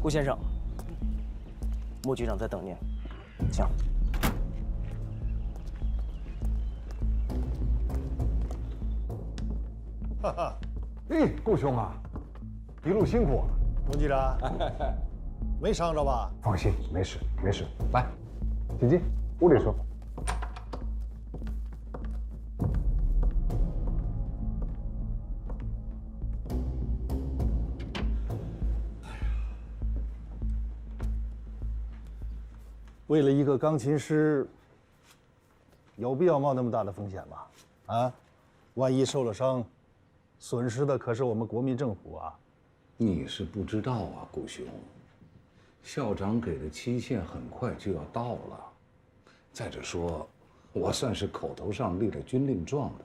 顾先生，穆局长在等您，请。哈哈，哎，顾兄啊，一路辛苦了。董局长，没伤着吧？放心，没事没事。来，请进，屋里说。 为了一个钢琴师，有必要冒那么大的风险吗？啊，万一受了伤，损失的可是我们国民政府啊！你是不知道啊，顾兄，校长给的期限很快就要到了。再者说，我算是口头上立了军令状的，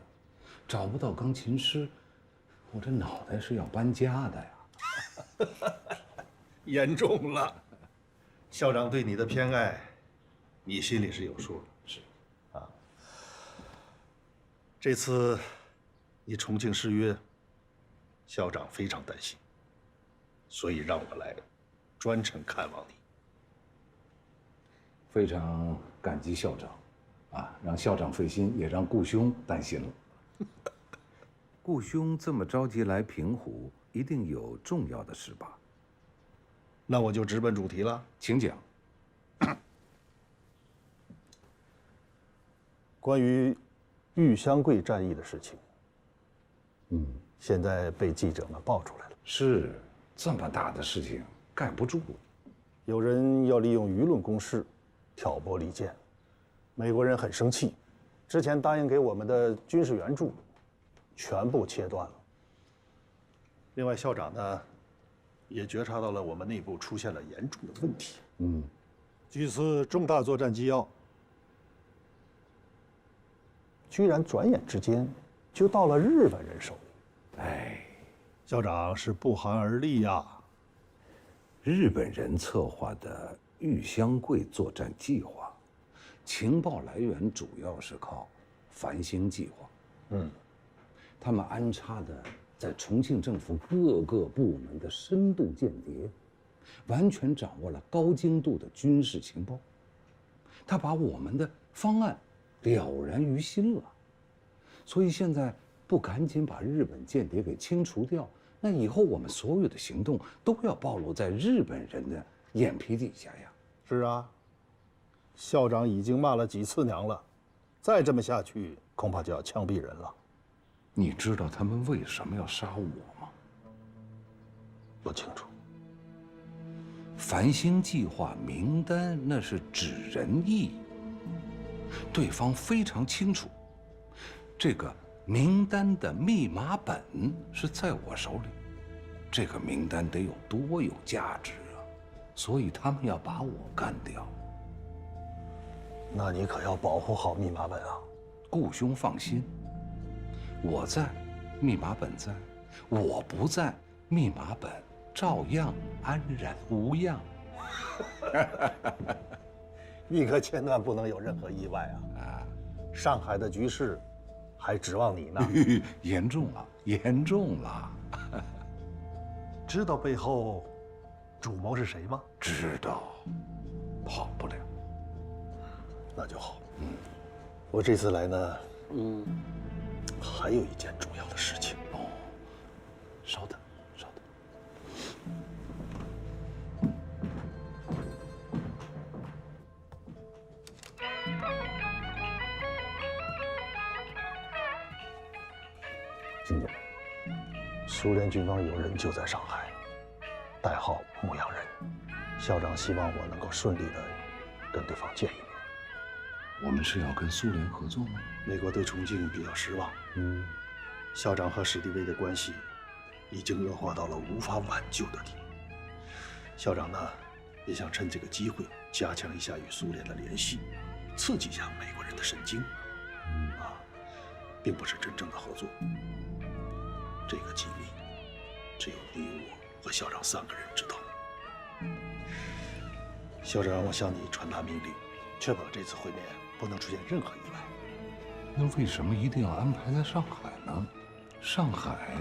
找不到钢琴师，我这脑袋是要搬家的呀。严重了，校长对你的偏爱。 你心里是有数的，是，啊。这次你重庆失约，校长非常担心，所以让我来专程看望你。非常感激校长，啊，让校长费心，也让顾兄担心了。顾兄这么着急来平湖，一定有重要的事吧？那我就直奔主题了，请讲。 关于玉香桂战役的事情，现在被记者们爆出来了。是这么大的事情，盖不住。有人要利用舆论攻势，挑拨离间。美国人很生气，之前答应给我们的军事援助，全部切断了。另外，校长呢，也觉察到了我们内部出现了严重的问题。据此重大作战纪要。 居然转眼之间就到了日本人手里，哎，校长是不寒而栗呀。日本人策划的玉香桂作战计划，情报来源主要是靠繁星计划。他们安插的在重庆政府各个部门的深度间谍，完全掌握了高精度的军事情报。他把我们的方案 了然于心了，所以现在不赶紧把日本间谍给清除掉，那以后我们所有的行动都要暴露在日本人的眼皮底下呀。是啊，校长已经骂了几次娘了，再这么下去，恐怕就要枪毙人了。你知道他们为什么要杀我吗？不清楚。繁星计划名单那是指人意。 对方非常清楚，这个名单的密码本是在我手里，这个名单得有多有价值啊！所以他们要把我干掉。那你可要保护好密码本啊！顾兄放心，我在，密码本在；我不在，密码本照样安然无恙。你可千万不能有任何意外啊！上海的局势还指望你呢。严重了，严重了！知道背后主谋是谁吗？知道，跑不了。那就好。我这次来呢，还有一件重要的事情。哦，稍等，稍等。 金总，苏联军方有人就在上海，代号牧羊人。校长希望我能够顺利的跟对方见一面。我们是要跟苏联合作吗？美国对重庆比较失望。校长和史迪威的关系已经恶化到了无法挽救的地步。校长呢，也想趁这个机会加强一下与苏联的联系，刺激一下美国人的神经。并不是真正的合作。这个机密只有你我和校长3个人知道。校长让我向你传达命令，确保这次会面不能出现任何意外。那为什么一定要安排在上海呢？上海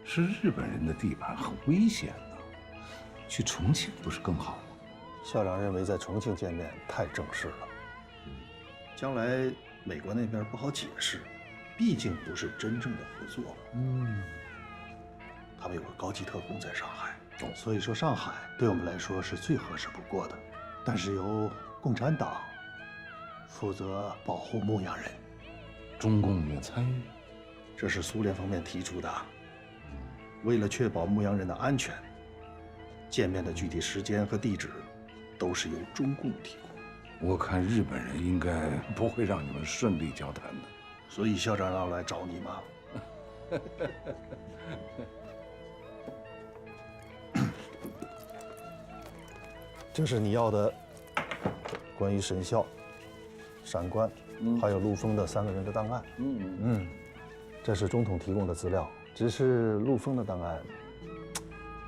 是日本人的地盘，很危险的。去重庆不是更好吗？校长认为在重庆见面太正式了，将来美国那边不好解释，毕竟不是真正的合作。他们有个高级特工在上海，所以说上海对我们来说是最合适不过的。但是由共产党负责保护牧羊人，中共也参与，这是苏联方面提出的。为了确保牧羊人的安全，见面的具体时间和地址都是由中共提供。我看日本人应该不会让你们顺利交谈的。所以校长让我来找你嘛。这是你要的关于沈校、闪官，还有陆丰的3个人的档案。这是中统提供的资料，只是陆丰的档案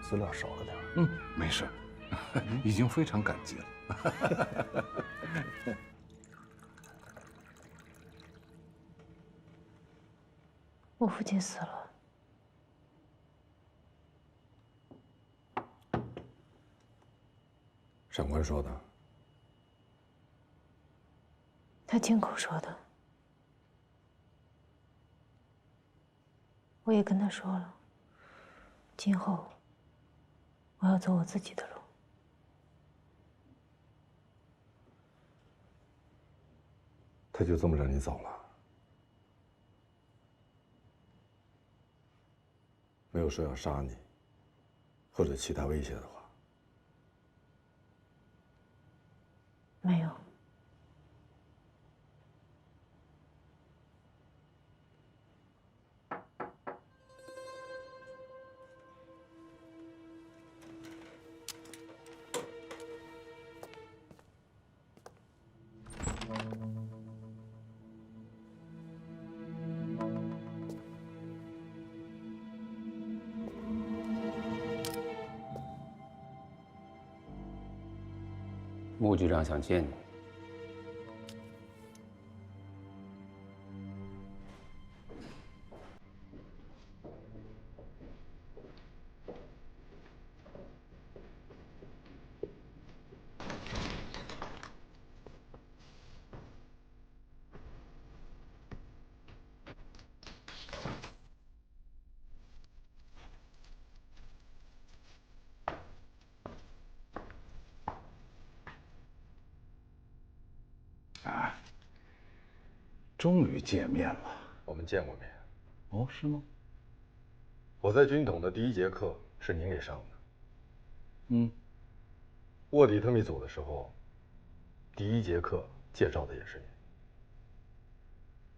资料少了点。没事，已经非常感激了。我父亲死了。长官说的。他亲口说的。我也跟他说了，今后我要走我自己的路。他就这么让你走了？没有说要杀你，或者其他威胁的话？没有。穆局长想见你。终于见面了。我们见过面。哦，是吗？我在军统的第1节课是您给上的。卧底特密组的时候，第1节课介绍的也是您。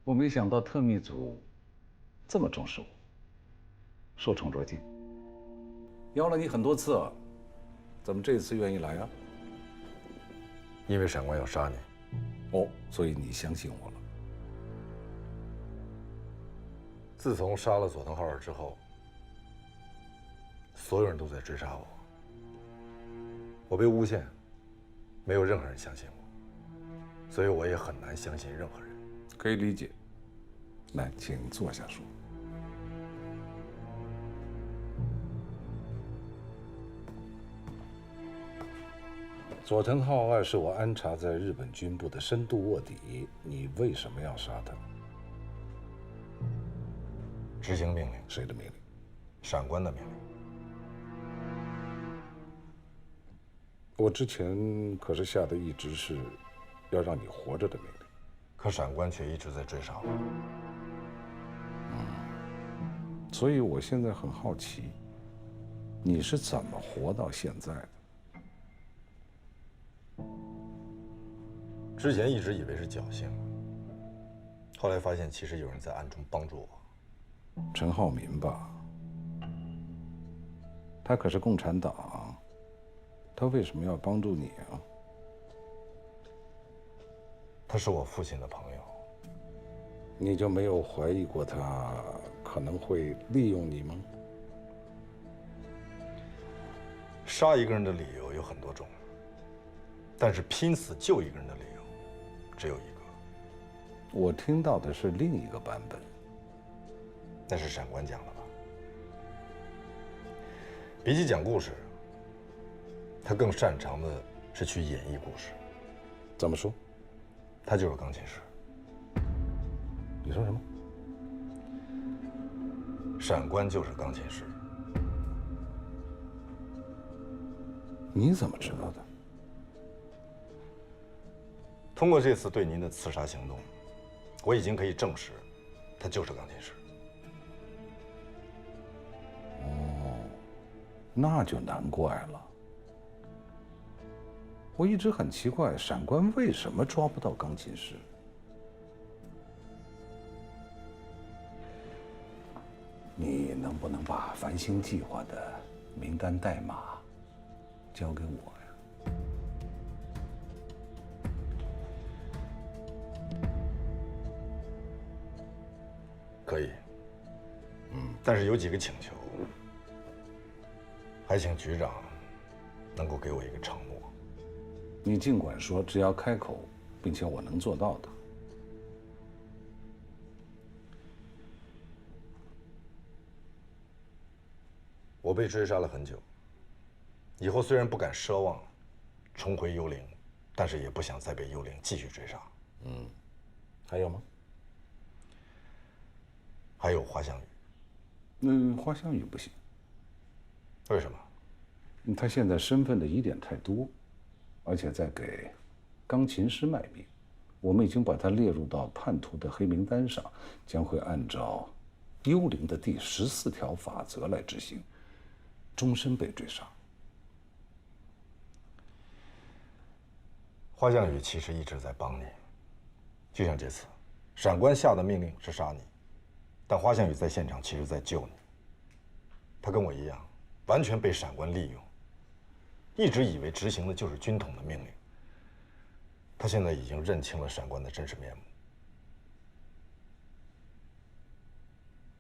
我没想到特密组这么重视我，受宠若惊。邀了你很多次，怎么这次愿意来啊？因为闪官要杀你。哦，所以你相信我了。自从杀了佐藤浩二之后，所有人都在追杀我。我被诬陷，没有任何人相信我，所以我也很难相信任何人。可以理解。来，请坐下说。佐藤浩二是我安插在日本军部的深度卧底，你为什么要杀他？执行命令。谁的命令？闪官的命令。我之前可是下的一直是要让你活着的命令，可闪官却一直在追杀我。所以我现在很好奇，你是怎么活到现在的？之前一直以为是侥幸，后来发现其实有人在暗中帮助我。陈浩民吧，他可是共产党，他为什么要帮助你啊？他是我父亲的朋友。你就没有怀疑过他可能会利用你吗？杀一个人的理由有很多种，但是拼死救一个人的理由只有一个。我听到的是另一个版本。那是闪官讲的吧？比起讲故事，他更擅长的是去演绎故事。怎么说？他就是钢琴师。你说什么？闪官就是钢琴师。你怎么知道的？通过这次对您的刺杀行动，我已经可以证实，他就是钢琴师。那就难怪了。我一直很奇怪，闪官为什么抓不到钢琴师？你能不能把繁星计划的名单代码交给我呀？可以。但是有几个请求，还请局长能够给我一个承诺。你尽管说，只要开口，并且我能做到的。我被追杀了很久，以后虽然不敢奢望重回幽灵，但是也不想再被幽灵继续追杀。还有吗？还有花香嗯，花香雨不行，为什么？他现在身份的疑点太多，而且在给钢琴师卖命。我们已经把他列入到叛徒的黑名单上，将会按照幽灵的第14条法则来执行，终身被追杀。花香雨其实一直在帮你，就像这次，闪官下的命令是杀你，但花香雨在现场其实在救你。他跟我一样，完全被闪官利用，一直以为执行的就是军统的命令。他现在已经认清了闪官的真实面目。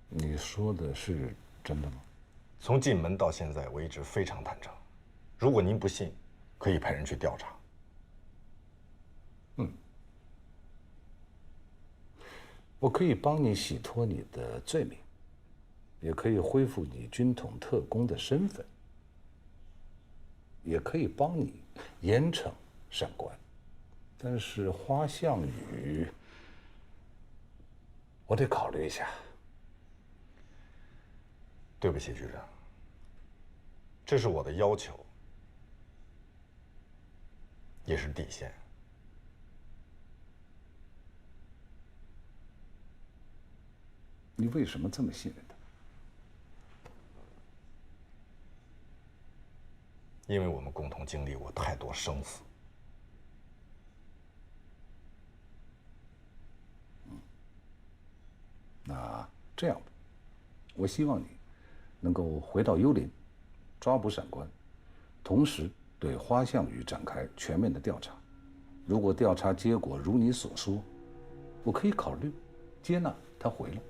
你说的是真的吗？从进门到现在，我一直非常坦诚。如果您不信，可以派人去调查。我可以帮你洗脱你的罪名，也可以恢复你军统特工的身份，也可以帮你严惩闪官。但是花向雨，我得考虑一下。对不起，局长，这是我的要求，也是底线。你为什么这么信任他？因为我们共同经历过太多生死。那这样吧，我希望你能够回到幽灵，抓捕闪官，同时对花向雨展开全面的调查。如果调查结果如你所说，我可以考虑接纳他回来。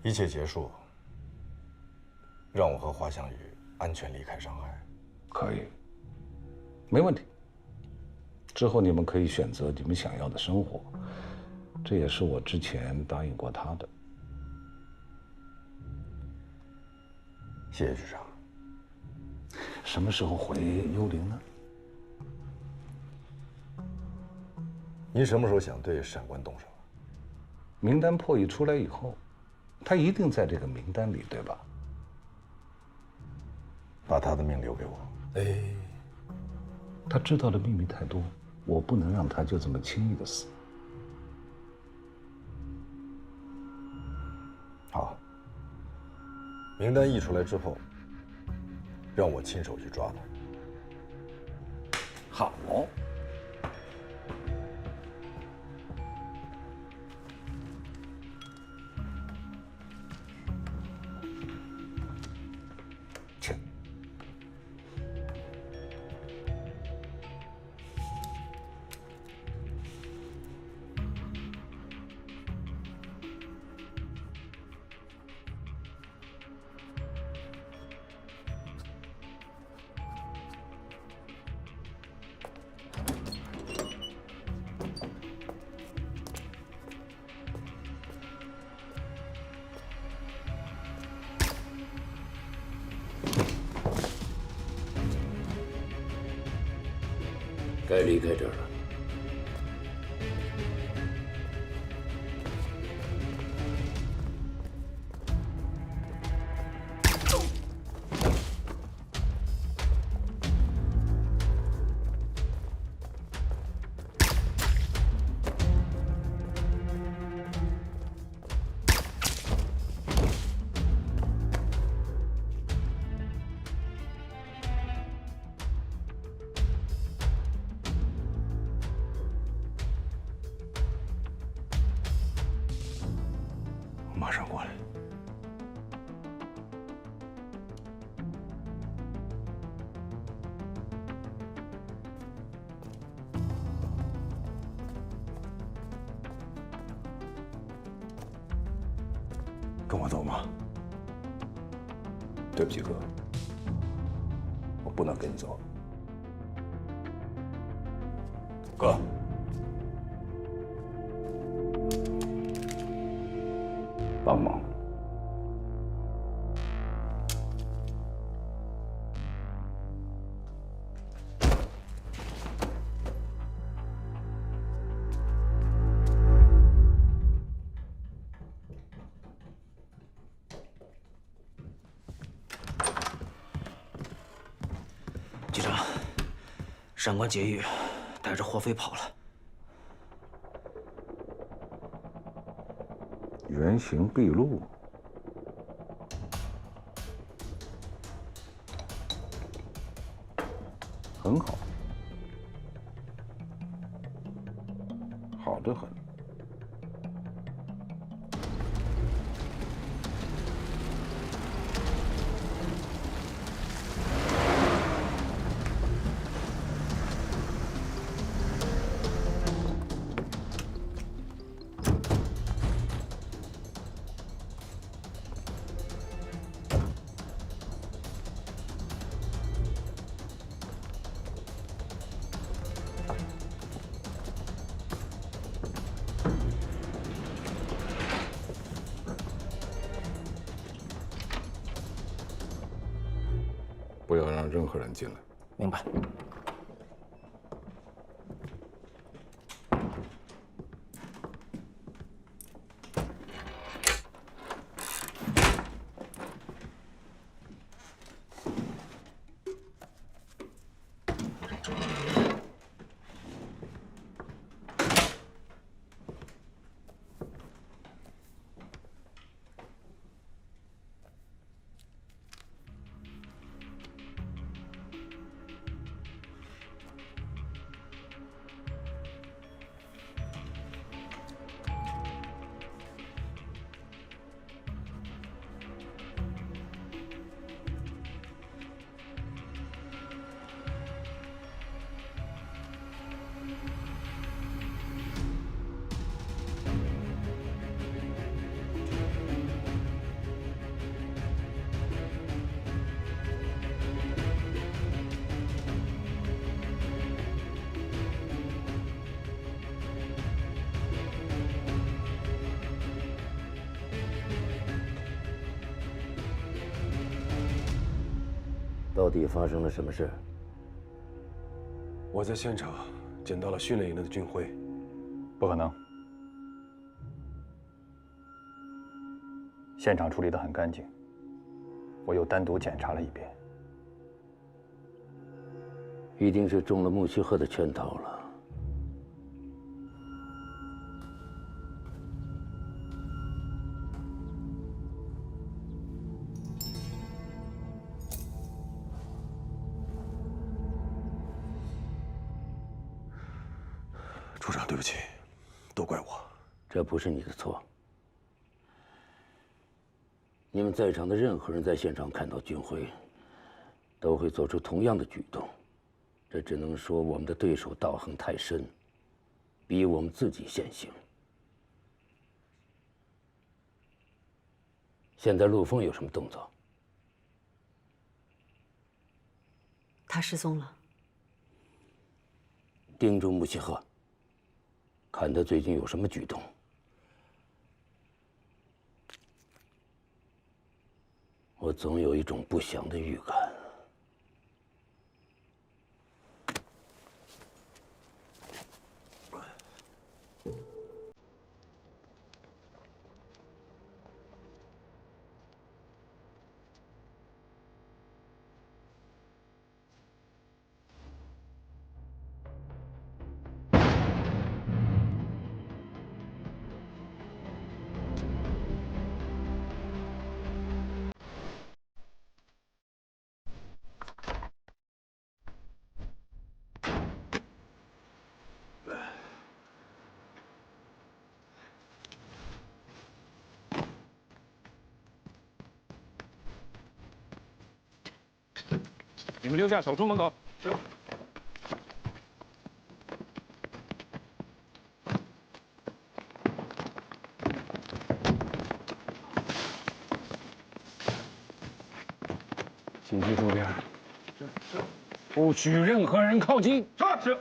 一切结束，让我和花向雨安全离开上海。可以，没问题。之后你们可以选择你们想要的生活，这也是我之前答应过他的。谢谢局长。什么时候回幽灵呢？您什么时候想对闪官动手？名单破译出来以后，他一定在这个名单里，对吧？把他的命留给我。哎，他知道的秘密太多，我不能让他就这么轻易的死。好，名单译出来之后，让我亲手去抓他。好。请。该离开这儿了。马上过来。跟我走吗？对不起，哥，我不能跟你走。哥，帮忙。局长，上官劫狱带着霍飞跑了。原形毕露，很好，好得很。不要让任何人进来。明白。到底发生了什么事？我在现场捡到了训练营的军徽。不可能，现场处理得很干净，我又单独检查了一遍。一定是中了穆须鹤的圈套了。处长，对不起，都怪我。这不是你的错。你们在场的任何人在现场看到军徽，都会做出同样的举动。这只能说我们的对手道行太深，比我们自己先行。现在陆枫有什么动作？他失踪了。盯住穆须鹤，看他最近有什么举动。我总有一种不祥的预感。你们留下守住门口。是。紧急住店。是。不许任何人靠近。是。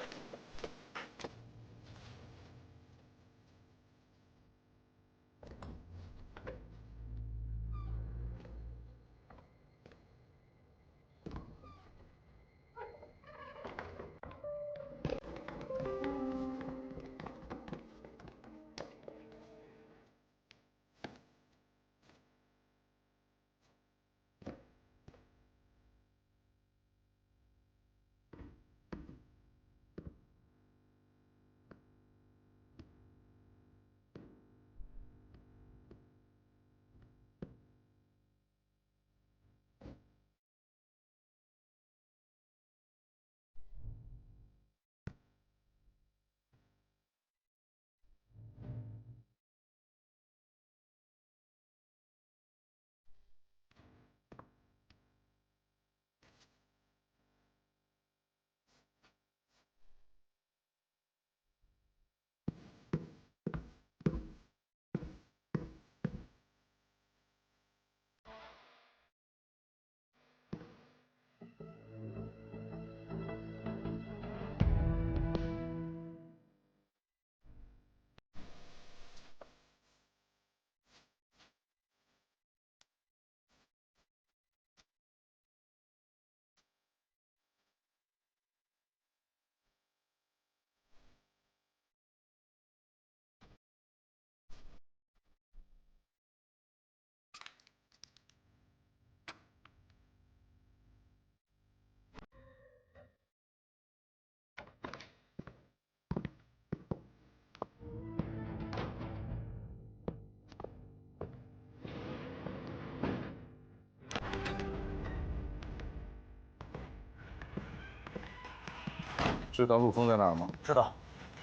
知道陆峰在哪儿吗？知道。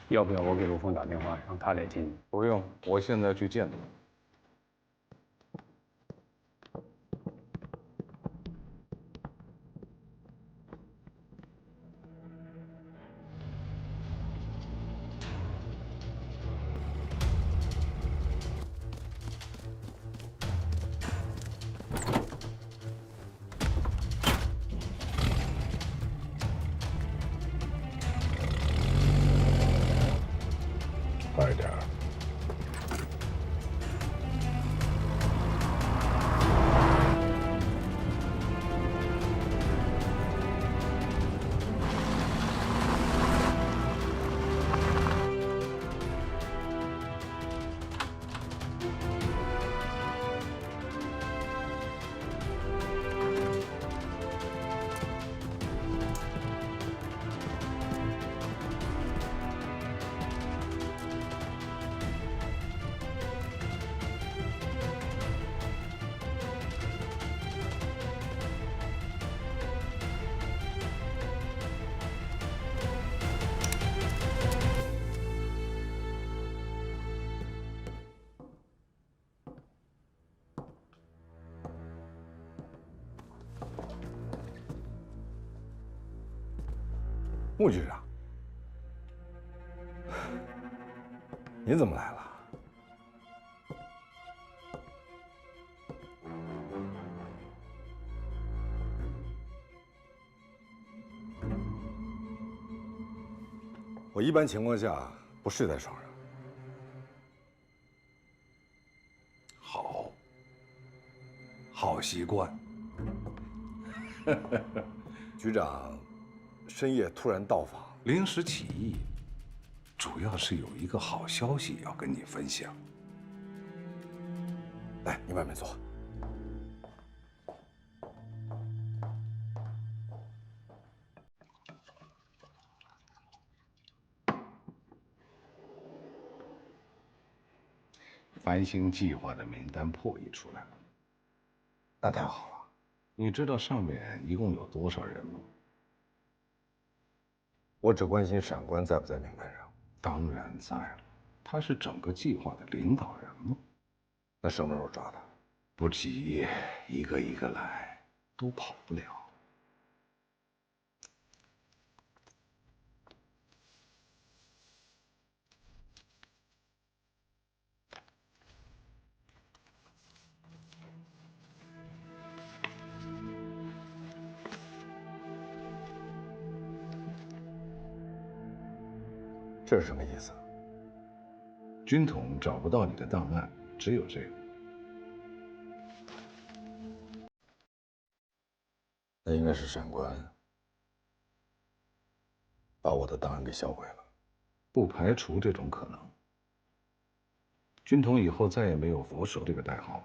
要不要我给陆峰打电话，让他来接你？不用，我现在去见他。快点儿！穆局长，你怎么来了？我一般情况下不睡在床上。好，好习惯。局长深夜突然到访，临时起意，主要是有一个好消息要跟你分享。来，你外面坐。繁星计划的名单破译出来了，那太好了。你知道上面一共有多少人吗？我只关心闪官在不在名单上。当然在了，他是整个计划的领导人嘛。那什么时候抓他？不急，一个一个来，都跑不了。这是什么意思？军统找不到你的档案，只有这个。那应该是闪官把我的档案给销毁了。不排除这种可能。军统以后再也没有佛手这个代号。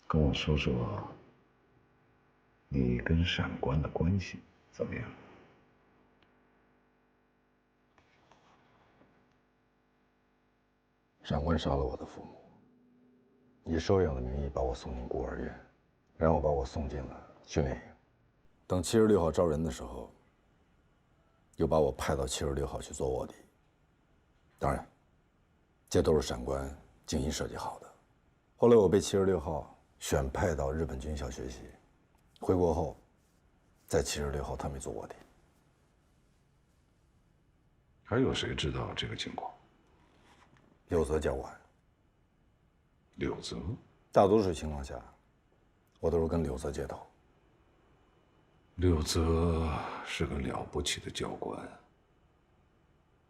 跟我说说你跟闪官的关系怎么样？闪官杀了我的父母，以收养的名义把我送进孤儿院，然后把我送进了训练营。等76号招人的时候，又把我派到76号去做卧底。当然，这都是闪官精心设计好的。后来我被76号选派到日本军校学习，回国后，在76号他们做卧底。还有谁知道这个情况？柳泽教官。柳泽？大多数情况下，我都是跟柳泽接头。柳泽是个了不起的教官。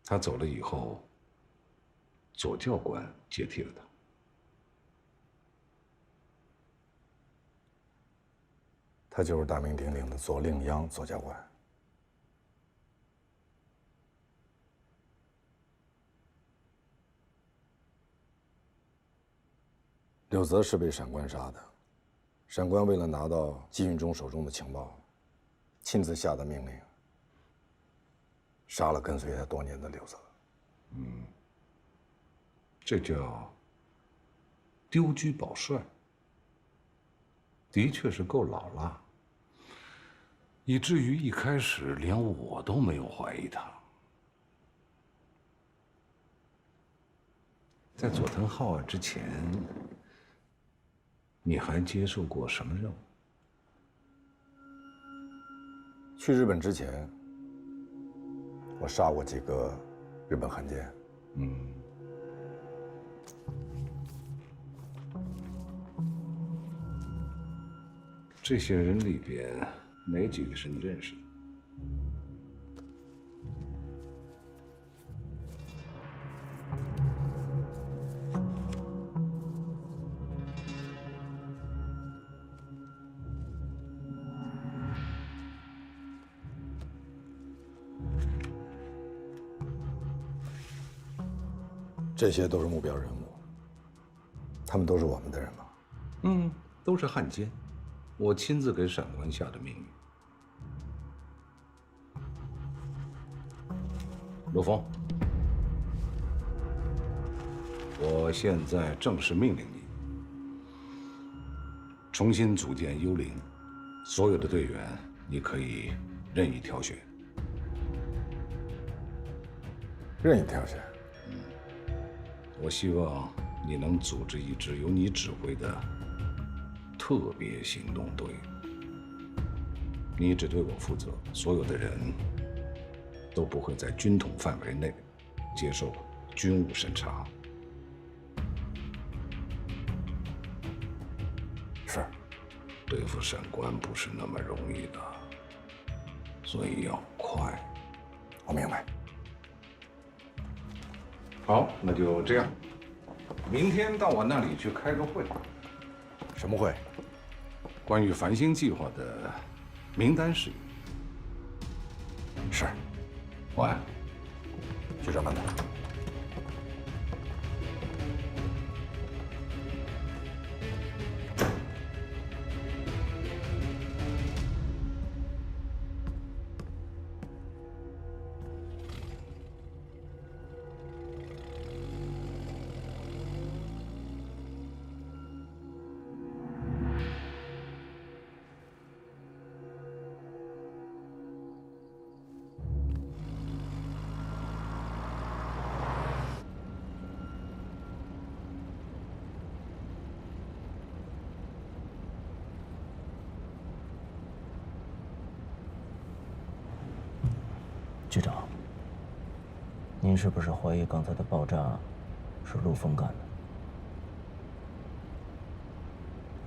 他走了以后，左教官接替了他。他就是大名鼎鼎的左令央左教官。柳泽是被闪官杀的，闪官为了拿到季运忠手中的情报，亲自下的命令，杀了跟随他多年的柳泽。这叫丢车保帅，的确是够老了，以至于一开始连我都没有怀疑他。在佐藤浩二之前，你还接受过什么任务？去日本之前，我杀过几个日本汉奸。这些人里边，哪几个是你认识的？这些都是目标人物，他们都是我们的人吗？都是汉奸，我亲自给闪官下的命令。陆峰，我现在正式命令你，重新组建幽灵，所有的队员你可以任意挑选。任意挑选。我希望你能组织一支由你指挥的特别行动队。你只对我负责，所有的人都不会在军统范围内接受军务审查。是，对付闪官不是那么容易的，所以要快。我明白。好，那就这样。明天到我那里去开个会。什么会？关于繁星计划的名单事宜。是。晚安。去上班吧。局长，您是不是怀疑刚才的爆炸是陆峰干的？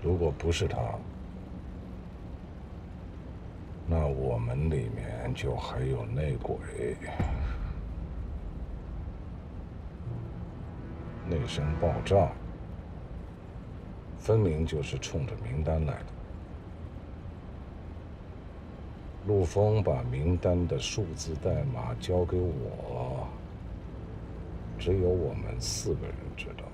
如果不是他，那我们里面就还有内鬼，那声爆炸，分明就是冲着名单来的。陆枫把名单的数字代码交给我，只有我们4个人知道。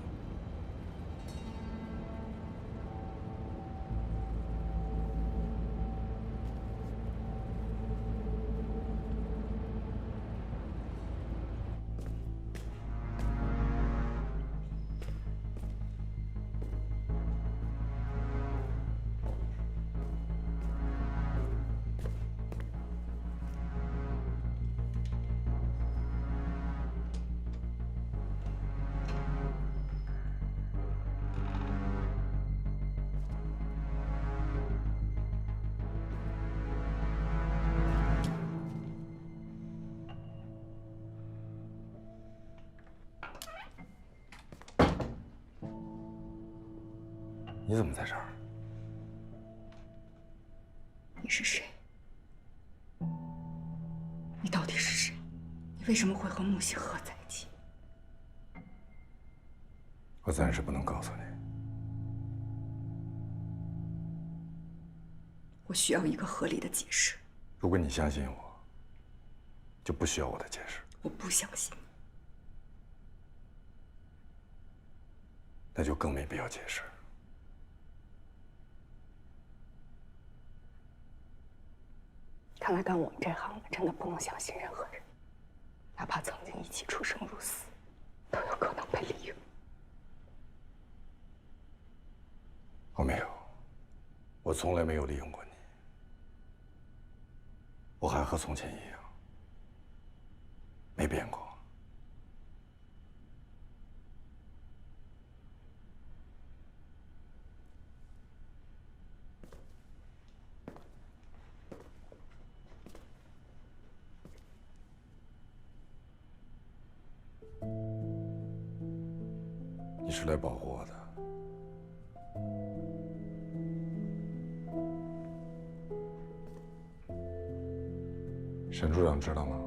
你怎么在这儿？你是谁？你到底是谁？你为什么会和穆西河在一起？我暂时不能告诉你。我需要一个合理的解释。如果你相信我，就不需要我的解释。我不相信你。那就更没必要解释。看来干我们这行的真的不能相信任何人，哪怕曾经一起出生入死，都有可能被利用。我没有，我从来没有利用过你。我还和从前一样，没变过。你是来保护我的。沈处长知道吗？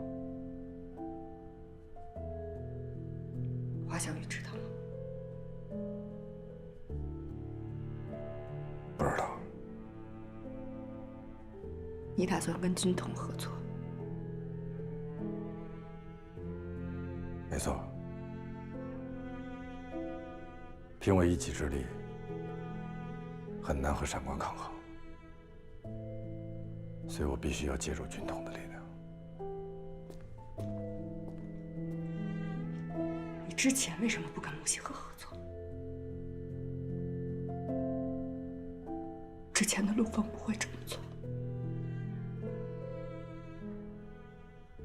华小雨知道吗？不知道。你打算跟军统合作？没错。凭我一己之力，很难和闪光抗衡，所以我必须要借助军统的力量。你之前为什么不跟穆西河合作？之前的陆枫不会这么做。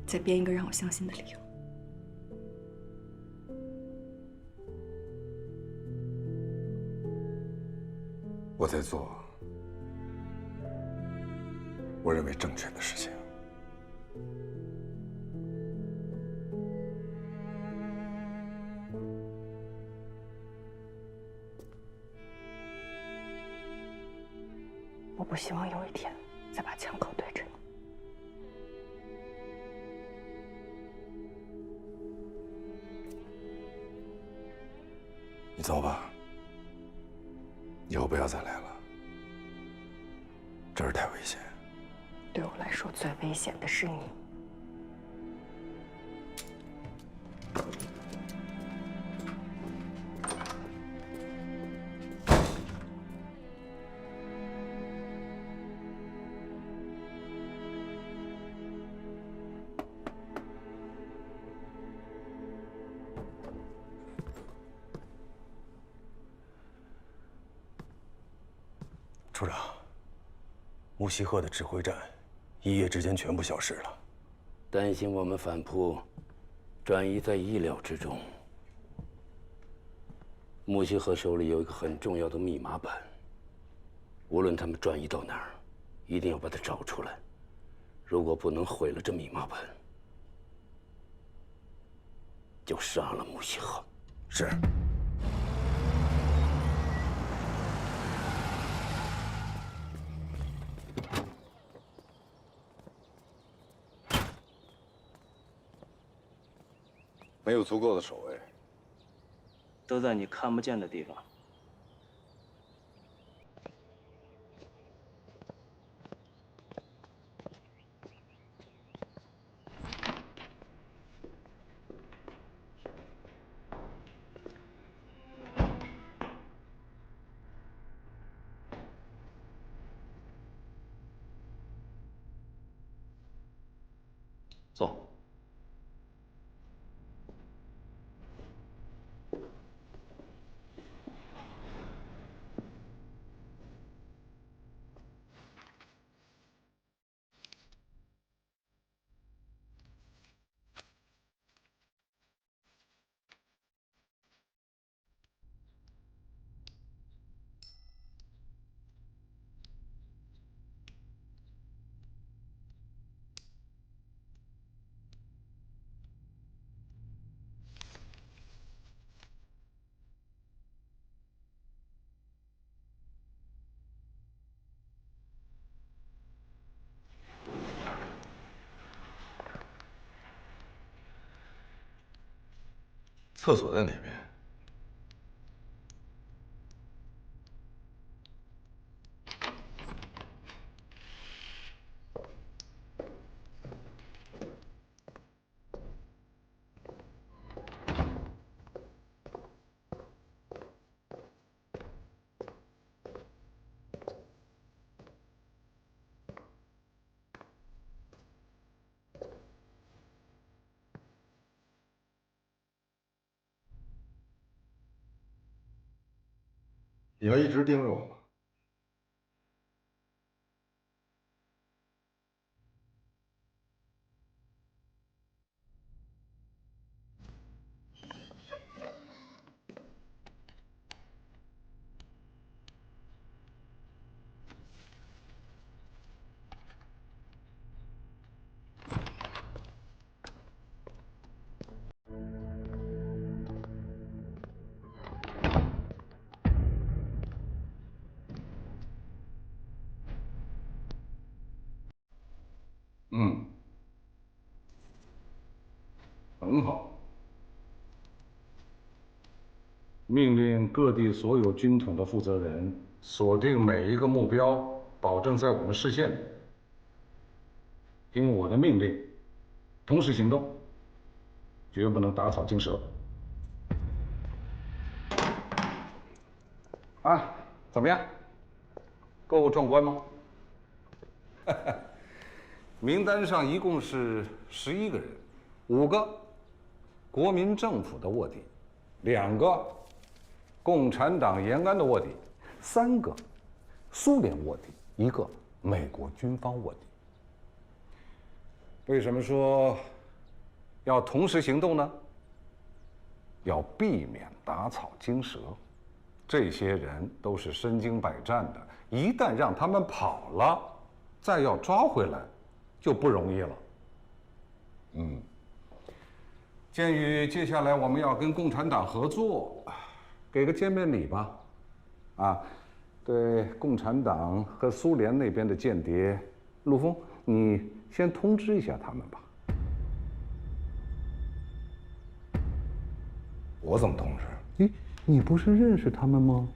再编一个让我相信的理由。我在做我认为正确的事情。我不希望有一天再把枪口对着你。你走吧。以后不要再来了，这儿太危险。对我来说，最危险的是你。处长，木西河的指挥站一夜之间全部消失了。担心我们反扑，转移在意料之中。木西河手里有一个很重要的密码板，无论他们转移到哪儿，一定要把它找出来。如果不能毁了这密码板，就杀了木西河。是。没有足够的守卫，都在你看不见的地方。坐。厕所在哪边？你要一直盯着我吗？很好。命令各地所有军统的负责人锁定每一个目标，保证在我们视线里。听我的命令，同时行动，绝不能打草惊蛇。啊，怎么样？够壮观吗？名单上一共是11个人，5个国民政府的卧底，2个共产党延安的卧底，3个苏联卧底，1个美国军方卧底。为什么说要同时行动呢？要避免打草惊蛇。这些人都是身经百战的，一旦让他们跑了，再要抓回来就不容易了。鉴于接下来我们要跟共产党合作，给个见面礼吧。对共产党和苏联那边的间谍，陆丰，你先通知一下他们吧。我怎么通知？你不是认识他们吗？